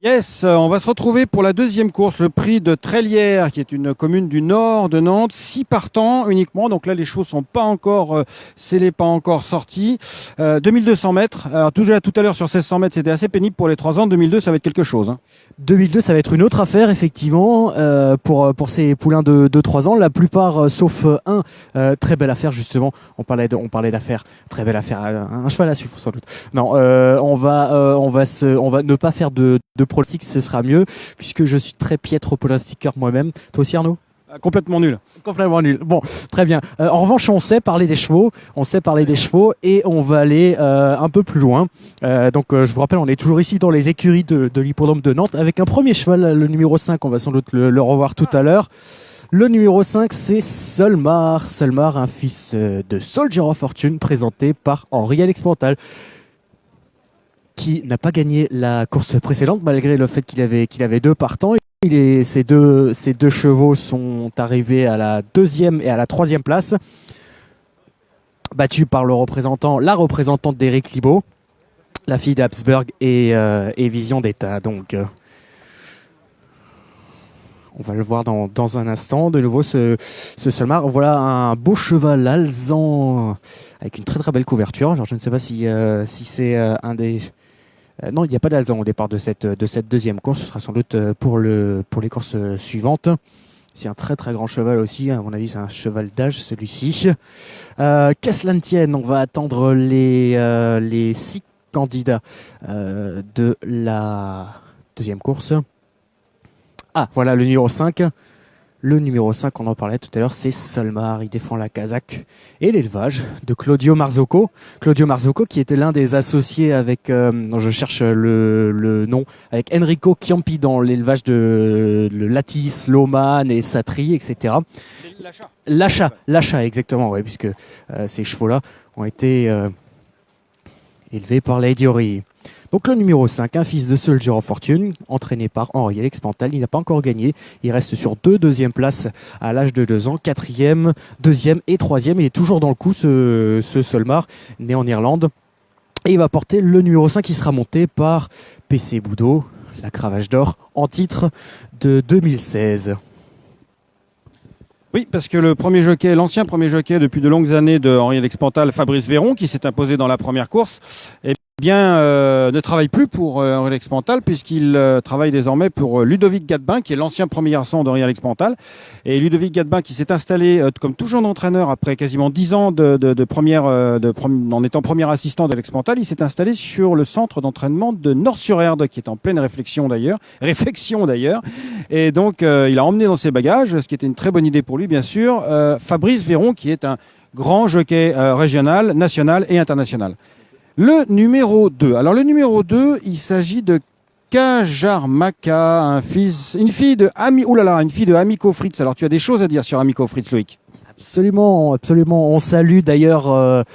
Yes, on va se retrouver pour la deuxième course, le prix de Trélières, qui est une commune du nord de Nantes. 6 partants uniquement, donc là les choses sont pas encore scellées, pas encore sorties. 2200 mètres. Alors tout à l'heure sur 1600 mètres, c'était assez pénible pour les 3 ans. 2002, ça va être quelque chose, hein. 2002, ça va être une autre affaire, effectivement, pour ces poulains de 3 ans. La plupart, sauf un, très belle affaire, justement. On parlait d'affaires. Très belle affaire. Un cheval à suivre, sans doute. Non, on va ne pas faire de pronostic, ce sera mieux, puisque je suis très piètre au pronostiqueur moi-même. Toi aussi, Arnaud? Complètement nul. Complètement nul. Bon, très bien. En revanche, on sait parler des chevaux. Et on va aller un peu plus loin. Je vous rappelle, on est toujours ici dans les écuries de l'hippodrome de Nantes avec un premier cheval, le numéro 5. On va sans doute le revoir tout à l'heure. Le numéro 5, c'est Solmar. Solmar, un fils de Soldier of Fortune, présenté par Henri-Alex Pantal, qui n'a pas gagné la course précédente malgré le fait qu'il avait 2 partants. Ces deux chevaux sont arrivés à la 2e et à la 3e place, battus par la représentante d'Éric Libaud, la fille d'Habsburg et Vision d'État. Donc, on va le voir dans un instant. De nouveau, ce Solmar. Voilà un beau cheval alezan avec une très très belle couverture. Alors, je ne sais pas si c'est un des... non, il n'y a pas d'alezan au départ de cette deuxième course. Ce sera sans doute pour les courses suivantes. C'est un très très grand cheval aussi. À mon avis, c'est un cheval d'âge, celui-ci. Qu'à cela ne tienne, on va attendre les 6 candidats de la deuxième course. Ah, voilà le numéro 5. Le numéro 5, on en parlait tout à l'heure, c'est Solmar. Il défend la Kazakh et l'élevage de Claudio Marzocco. Claudio Marzocco qui était l'un des associés avec, je cherche le nom, avec Enrico Chiampi dans l'élevage de Latis, Loman et Satri, etc. L'achat, exactement, ouais, puisque ces chevaux-là ont été élevés par Lady Ori. Donc le numéro 5, un fils de Soldier of Fortune, entraîné par Henri-Alex Pantal. Il n'a pas encore gagné. Il reste sur 2 deuxièmes places à l'âge de 2 ans. 4e, 2e et 3e. Il est toujours dans le coup, ce Solmar, né en Irlande. Et il va porter le numéro 5 qui sera monté par PC Boudot, la cravache d'or, en titre de 2016. Oui, parce que l'ancien premier jockey depuis de longues années de Henri-Alex Pantal, Fabrice Véron, qui s'est imposé dans la première course, ne travaille plus pour Henri-Alex Pantal, puisqu'il travaille désormais pour Ludovic Gadebin, qui est l'ancien premier garçon d'Henri-Alex Pantal. Et Ludovic Gadebin, qui s'est installé comme tout jeune entraîneur après quasiment 10 ans en étant premier assistant d'Alex Pantal, il s'est installé sur le centre d'entraînement de Nord-sur-Erde, qui est en pleine réflexion d'ailleurs. Et donc, il a emmené dans ses bagages, ce qui était une très bonne idée pour lui, bien sûr, Fabrice Véron, qui est un grand jockey régional, national et international. Le numéro 2. Alors, le numéro 2, il s'agit de Kajarmaka, une fille de Amico Fritz. Alors, tu as des choses à dire sur Amico Fritz, Loïc? Absolument, absolument. On salue d'ailleurs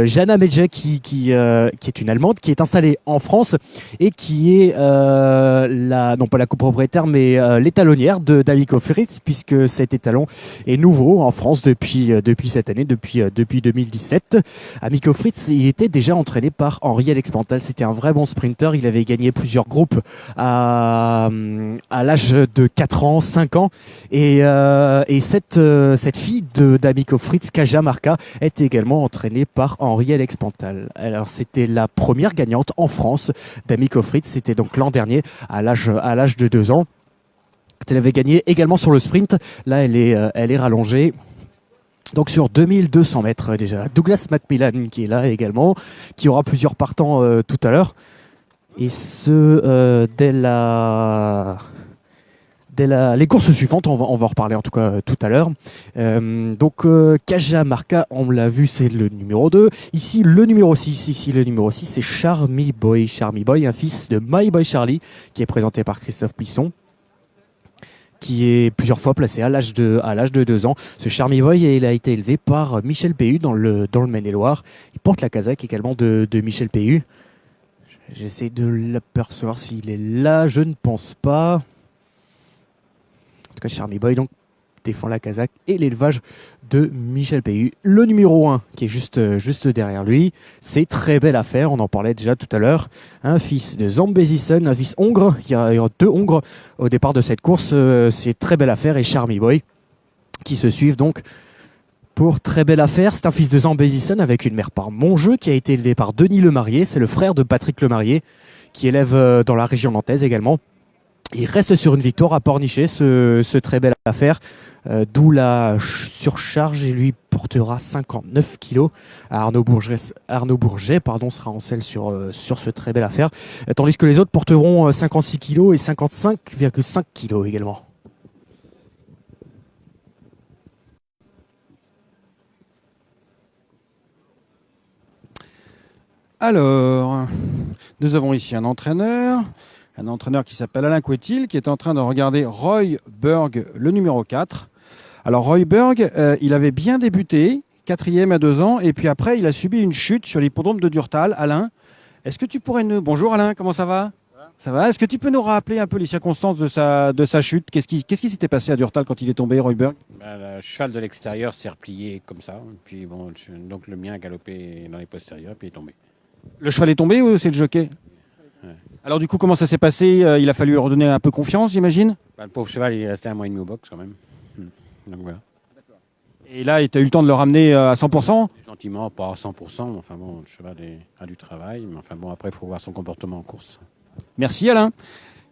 Jana Medje qui est une Allemande qui est installée en France et qui est non pas la copropriétaire mais l'étalonnière d'Amico Fritz, puisque cet étalon est nouveau en France depuis cette année, depuis 2017. Amico Fritz, il était déjà entraîné par Henri-Alex Pantal. C'était un vrai bon sprinter. Il avait gagné plusieurs groupes à l'âge de 4 ans, 5 ans et cette fille d'Amico Fritz, Kaja Marca, est également entraînée par Henri-Alex Pantal. Alors c'était la première gagnante en France d'Amico Fritz, c'était donc l'an dernier à l'âge de 2 ans. Elle avait gagné également sur le sprint. Là elle est rallongée. Donc sur 2200 mètres déjà. Douglas Macmillan qui est là également, qui aura plusieurs partants tout à l'heure. Et dès les courses suivantes, on va en reparler en tout cas tout à l'heure. Kaja Marca, on l'a vu, c'est le numéro 2. Ici, le numéro 6, c'est Charmy Boy. Charmy Boy, un fils de My Boy Charlie, qui est présenté par Christophe Plisson, qui est plusieurs fois placé à l'âge de 2 ans. Ce Charmy Boy, il a été élevé par Michel Péhu dans le Maine-et-Loire. Il porte la casaque également de Michel Péhu. J'essaie de l'apercevoir s'il est là, je ne pense pas. En tout cas, Charmy Boy, donc, défend la casaque et l'élevage de Michel Payu. Le numéro 1 qui est juste derrière lui, c'est Très Belle Affaire, on en parlait déjà tout à l'heure, un fils de Zambezison, un fils hongre, il y aura 2 hongres au départ de cette course, c'est Très Belle Affaire et Charmy Boy qui se suivent donc pour Très Belle Affaire. C'est un fils de Zambezison avec une mère par Montjeu qui a été élevé par Denis Lemarié, c'est le frère de Patrick Lemarié qui élève dans la région nantaise également. Il reste sur une victoire à Pornichet, ce Très Belle Affaire, d'où la surcharge. Il lui portera 59 kilos. Arnaud Bourget sera en selle sur ce Très Belle Affaire, tandis que les autres porteront 56 kilos et 55,5 kilos également. Alors, nous avons ici un entraîneur qui s'appelle Alain Couetil, qui est en train de regarder Roy Berg, le numéro 4. Alors Roy Berg, il avait bien débuté, 4e à 2 ans, et puis après il a subi une chute sur l'hippodrome de Durtal. Alain, est-ce que tu pourrais nous... Bonjour Alain, comment ça va ? Ça va. Est-ce que tu peux nous rappeler un peu les circonstances de sa chute ? Qu'est-ce qui s'était passé à Durtal quand il est tombé, Roy Berg ? Le cheval de l'extérieur s'est replié comme ça, puis bon, donc le mien a galopé dans les postérieurs, puis il est tombé. Le cheval est tombé ou c'est le jockey ? Ouais. Alors du coup, comment ça s'est passé ? Il a fallu lui redonner un peu confiance, j'imagine ? Le pauvre cheval, il est resté 1 mois et demi au box quand même. Donc voilà. Et là, tu as eu le temps de le ramener à 100% ? Gentiment, pas à 100%, mais enfin bon, le cheval a du travail, mais enfin bon, après, il faut voir son comportement en course. Merci Alain,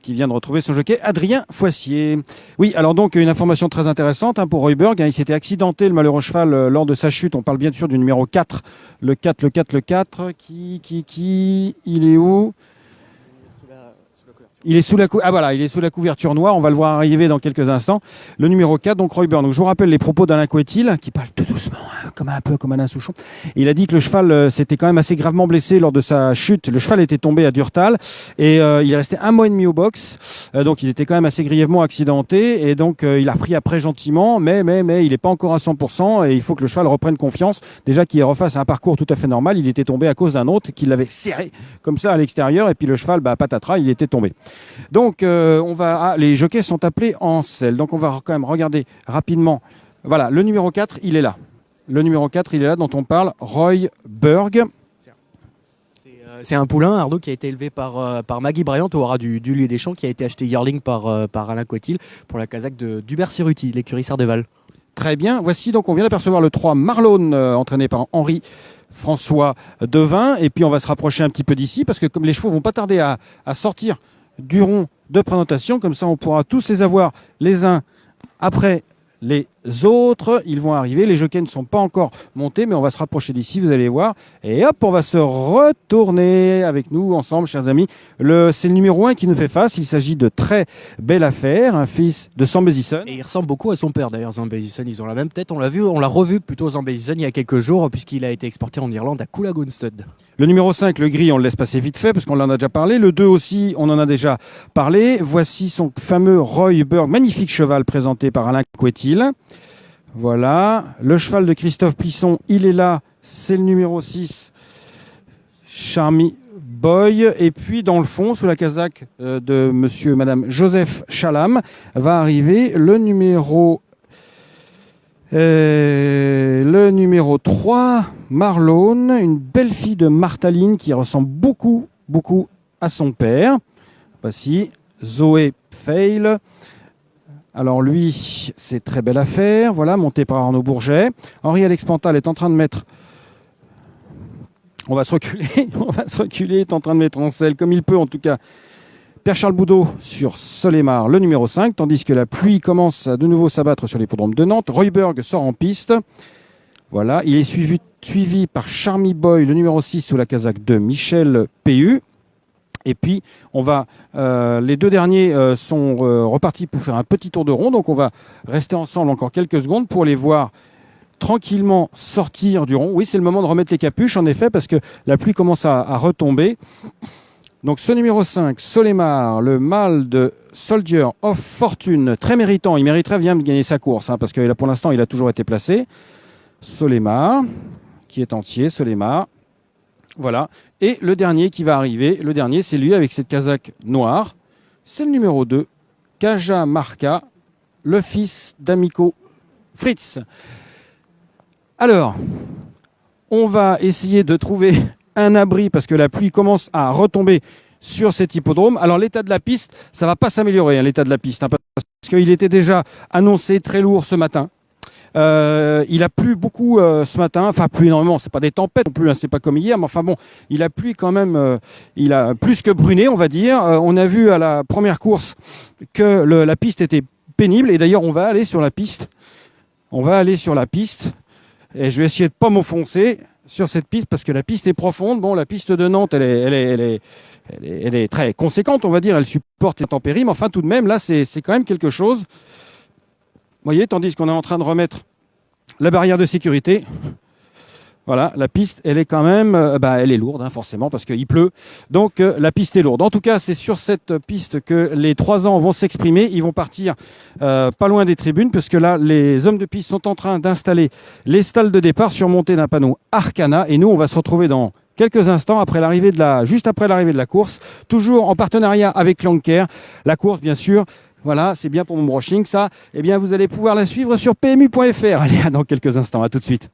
qui vient de retrouver son jockey Adrien Foissier. Oui, alors donc une information très intéressante pour Roy Berg. Il s'était accidenté, le malheureux cheval, lors de sa chute. On parle bien sûr du numéro 4. Le 4. Il est où ? Il est sous la couverture noire. On va le voir arriver dans quelques instants. Le numéro 4, donc Roy Berg. Donc je vous rappelle les propos d'Alain Couetil, qui parle tout doucement, comme Alain Souchon. Il a dit que le cheval s'était quand même assez gravement blessé lors de sa chute. Le cheval était tombé à Durtal et il est resté 1 mois et demi au box. Donc il était quand même assez grièvement accidenté et donc il a repris après gentiment, mais il n'est pas encore à 100% et il faut que le cheval reprenne confiance. Déjà qu'il refasse un parcours tout à fait normal. Il était tombé à cause d'un autre qui l'avait serré comme ça à l'extérieur et puis le cheval, patatras, il était tombé. Donc les jockeys sont appelés en selle. Donc on va quand même regarder rapidement. Voilà, le numéro 4, il est là. Le numéro 4, il est là, dont on parle, Roy Berg. C'est un poulain, Arnaud, qui a été élevé par Maggie Bryant au haras du Lieu des Champs, qui a été acheté yearling par Alain Couetil pour la casaque d'Hubert Cerruti, l'écurie Sardeval. Très bien. Voici donc, on vient d'apercevoir le 3 Marlone, entraîné par Henri François Devin. Et puis on va se rapprocher un petit peu d'ici, parce que comme les chevaux vont pas tarder à sortir du rond de présentation, comme ça on pourra tous les avoir les uns après les autres. Ils vont arriver, les jockeys ne sont pas encore montés, mais on va se rapprocher d'ici, vous allez voir, et hop, on va se retourner avec nous ensemble, chers amis. C'est le numéro 1 qui nous fait face. Il s'agit de Très Belle Affaire, un fils de Zambezison. Et il ressemble beaucoup à son père d'ailleurs, Zambezison. Ils ont la même tête, on l'a revu plutôt Zambezison il y a quelques jours, puisqu'il a été exporté en Irlande à Coolagoon Stud. Le numéro 5, le gris, on le laisse passer vite fait parce qu'on en a déjà parlé. Le 2 aussi, on en a déjà parlé. Voici son fameux Roy Berg, magnifique cheval présenté par Alain Couetil. Voilà. Le cheval de Christophe Plisson, il est là. C'est le numéro 6, Charmy Boy. Et puis, dans le fond, sous la casaque de monsieur et madame Joseph Chalam, va arriver le numéro 3, Marlone, une belle fille de Martaline qui ressemble beaucoup à son père. Voici Zoé Fail. Alors lui, c'est Très Belle Affaire, voilà, monté par Arnaud Bourget. Henri-Alex Pantal est en train de mettre... On va se reculer, est en train de mettre en selle, comme il peut en tout cas, Père Charles Boudot sur Solémar, le numéro 5, tandis que la pluie commence à de nouveau s'abattre sur l'hippodrome de Nantes. Roy Berg sort en piste. Voilà, il est suivi par Charmy Boy, le numéro 6, sous la casaque de Michel Payu. Et puis, les deux derniers sont repartis pour faire un petit tour de rond. Donc, on va rester ensemble encore quelques secondes pour les voir tranquillement sortir du rond. Oui, c'est le moment de remettre les capuches, en effet, parce que la pluie commence à retomber. Donc, ce numéro 5, Solémar, le mâle de Soldier of Fortune, très méritant. Il mériterait bien de gagner sa course, parce que là, pour l'instant, il a toujours été placé. Solémar, qui est entier, Solémar. Voilà. Et le dernier qui va arriver, c'est lui avec cette casaque noire. C'est le numéro 2, Kaja Marca, le fils d'Amico Fritz. Alors, on va essayer de trouver un abri parce que la pluie commence à retomber sur cet hippodrome. Alors l'état de la piste, ça va pas s'améliorer, hein, l'état de la piste, hein, parce qu'il était déjà annoncé très lourd ce matin. Il a plu beaucoup ce matin, enfin plu énormément, c'est pas des tempêtes non plus, hein, c'est pas comme hier, mais enfin bon, il a plu quand même, il a plus que bruné, on va dire. On a vu à la première course que la piste était pénible, et d'ailleurs on va aller sur la piste. On va aller sur la piste, et je vais essayer de pas m'enfoncer sur cette piste parce que la piste est profonde. Bon, la piste de Nantes, elle est très conséquente, on va dire. Elle supporte les intempéries, mais enfin tout de même, là, c'est quand même quelque chose. Vous voyez, tandis qu'on est en train de remettre la barrière de sécurité. Voilà, la piste, elle est quand même, elle est lourde, hein, forcément, parce qu'il pleut. Donc, la piste est lourde. En tout cas, c'est sur cette piste que les 3 ans vont s'exprimer. Ils vont partir pas loin des tribunes, puisque là, les hommes de piste sont en train d'installer les stalles de départ surmontés d'un panneau Arcana. Et nous, on va se retrouver dans quelques instants juste après l'arrivée de la course, toujours en partenariat avec Lanker. La course, bien sûr. Voilà, c'est bien pour mon brushing, ça. Eh bien, vous allez pouvoir la suivre sur pmu.fr. Allez, dans quelques instants. À tout de suite.